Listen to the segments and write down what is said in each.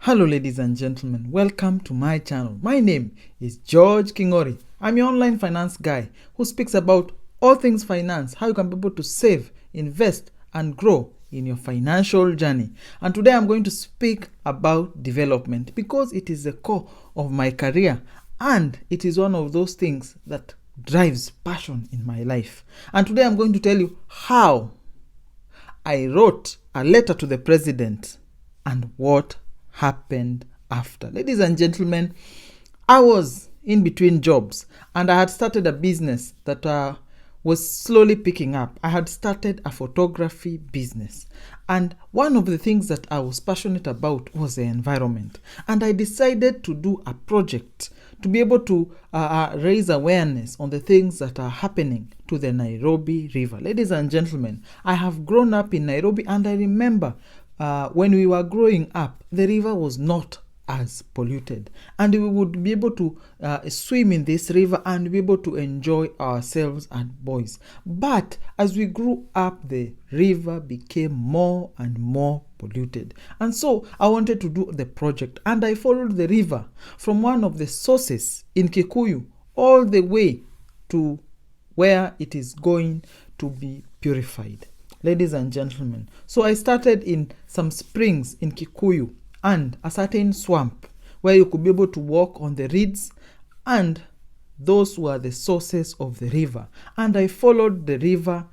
Hello ladies and gentlemen, welcome to my channel. My name is George Kingori. I'm your online finance guy who speaks about all things finance, how you can be able to save, invest and grow in your financial journey. And today I'm going to speak about development because it is the core of my career and it is one of those things that drives passion in my life. And today I'm going to tell you how I wrote a letter to the president and what happened after. Ladies and gentlemen, I was in between jobs and I had started a business that was slowly picking up. I had started a photography business, and one of the things that I was passionate about was the environment, and I decided to do a project to be able to raise awareness on the things that are happening to the Nairobi River. Ladies and gentlemen, I have grown up in Nairobi, and I remember when we were growing up, the river was not as polluted, and we would be able to swim in this river and be able to enjoy ourselves as boys. But as we grew up, the river became more and more polluted, and so I wanted to do the project, and I followed the river from one of the sources in Kikuyu all the way to where it is going to be purified. Ladies and gentlemen, so I started in some springs in Kikuyu and a certain swamp where you could be able to walk on the reeds, and those were the sources of the river. And I followed the river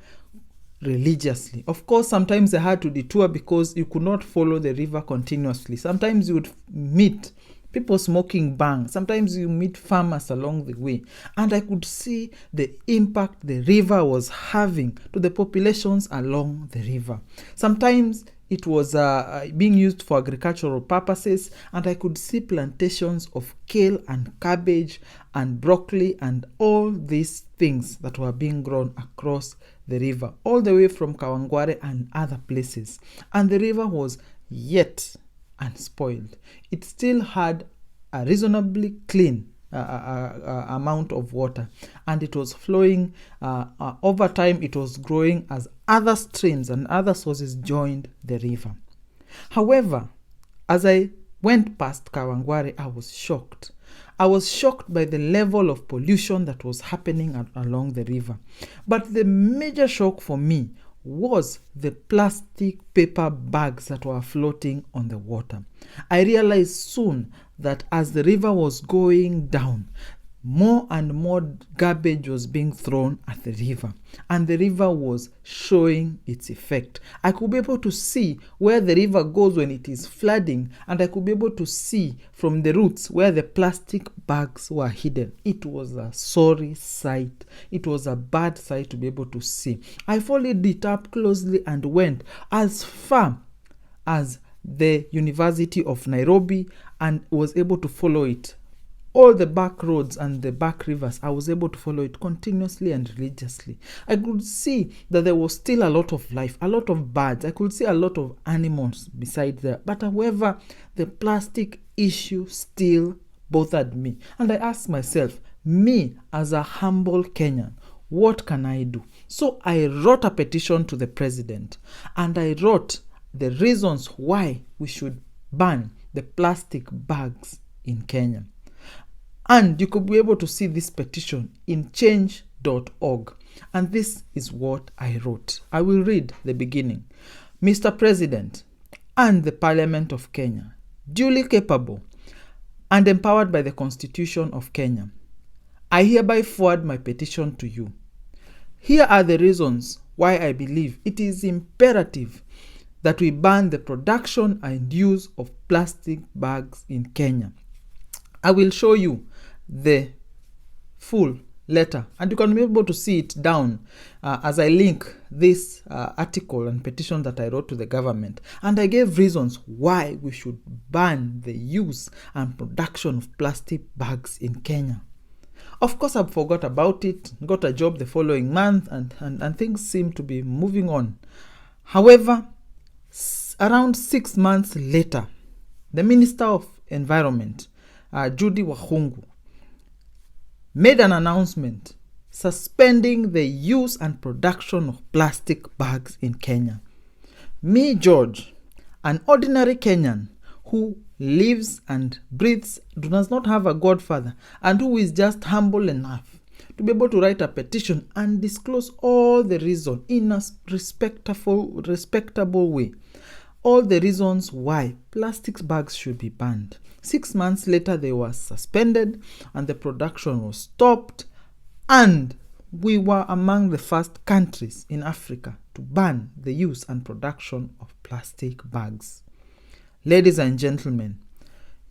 religiously. Of course, sometimes I had to detour because you could not follow the river continuously. Sometimes you would meet people smoking bang. Sometimes you meet farmers along the way. And I could see the impact the river was having to the populations along the river. Sometimes it was being used for agricultural purposes, and I could see plantations of kale and cabbage and broccoli and all these things that were being grown across the river, all the way from Kawangware and other places. And the river was yet unspoiled. It still had a reasonably clean amount of water, and it was flowing over time. It was growing as other streams and other sources joined the river. However, as I went past Kawangware, I was shocked. I was shocked by the level of pollution that was happening along the river. But the major shock for me was the plastic paper bags that were floating on the water. I realized soon that as the river was going down, more and more garbage was being thrown at the river, and the river was showing its effect. I could be able to see where the river goes when it is flooding, and I could be able to see from the roots where the plastic bags were hidden. It was a sorry sight. It was a bad sight to be able to see. I followed it up closely and went as far as the University of Nairobi and was able to follow it. All the back roads and the back rivers, I was able to follow it continuously and religiously. I could see that there was still a lot of life, a lot of birds. I could see a lot of animals beside there. But however, the plastic issue still bothered me. And I asked myself, me as a humble Kenyan, what can I do? So I wrote a petition to the president, and I wrote the reasons why we should ban the plastic bags in Kenya. And you could be able to see this petition in change.org. And this is what I wrote. I will read the beginning. Mr. President and the Parliament of Kenya, duly capable and empowered by the Constitution of Kenya, I hereby forward my petition to you. Here are the reasons why I believe it is imperative that we ban the production and use of plastic bags in Kenya. I will show you the full letter, and you can be able to see it down as I link this article and petition that I wrote to the government. And I gave reasons why we should ban the use and production of plastic bags in Kenya. Of course, I forgot about it, got a job the following month, and things seem to be moving on. However, around 6 months later, the Minister of Environment, Judy Wahungu, made an announcement suspending the use and production of plastic bags in Kenya. Me, George, an ordinary Kenyan who lives and breathes, does not have a godfather, and who is just humble enough to be able to write a petition and disclose all the reason in a respectable way. All the reasons why plastic bags should be banned. 6 months later, they were suspended and the production was stopped, and we were among the first countries in Africa to ban the use and production of plastic bags. Ladies and gentlemen,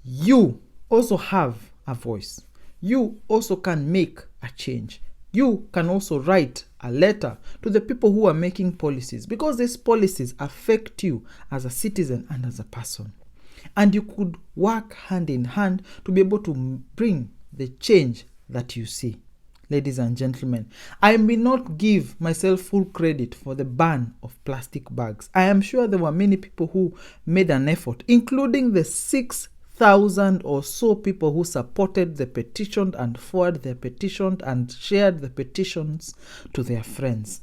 you also have a voice. You also can make a change. You can also write a letter to the people who are making policies, because these policies affect you as a citizen and as a person. And you could work hand in hand to be able to bring the change that you see. Ladies and gentlemen, I may not give myself full credit for the ban of plastic bags. I am sure there were many people who made an effort, including the 6,000 or so people who supported the petition and forwarded the petition and shared the petitions to their friends.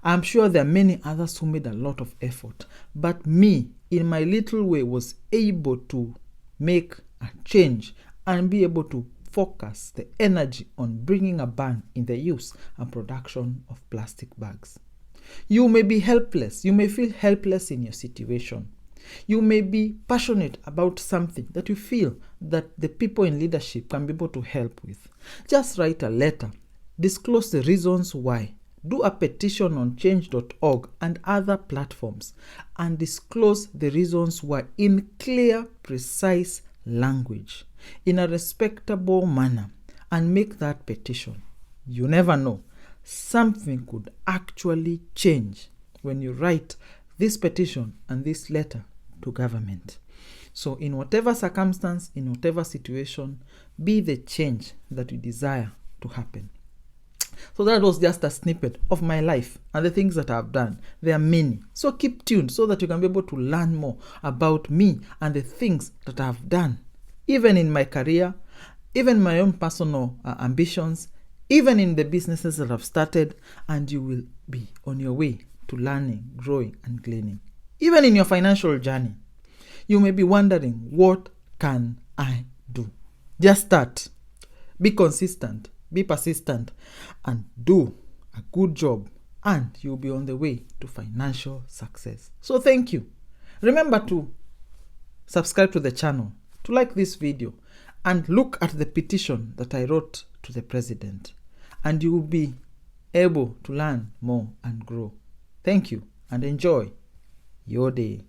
I'm sure there are many others who made a lot of effort, but me, in my little way, was able to make a change and be able to focus the energy on bringing a ban in the use and production of plastic bags. You may be helpless. You may feel helpless in your situation. You may be passionate about something that you feel that the people in leadership can be able to help with. Just write a letter. Disclose the reasons why. Do a petition on change.org and other platforms, and disclose the reasons why in clear, precise language, in a respectable manner, and make that petition. You never know. Something could actually change when you write this petition and this letter to government. So in whatever circumstance, in whatever situation, be the change that you desire to happen. So that was just a snippet of my life and the things that I've done. There are many. So keep tuned so that you can be able to learn more about me and the things that I've done, even in my career, even my own personal ambitions, even in the businesses that I've started, and you will be on your way to learning, growing, and gleaning. Even in your financial journey, you may be wondering, what can I do? Just start. Be consistent. Be persistent and do a good job, and you'll be on the way to financial success. So thank you. Remember to subscribe to the channel, to like this video, and look at the petition that I wrote to the president, and you will be able to learn more and grow. Thank you, and enjoy your day.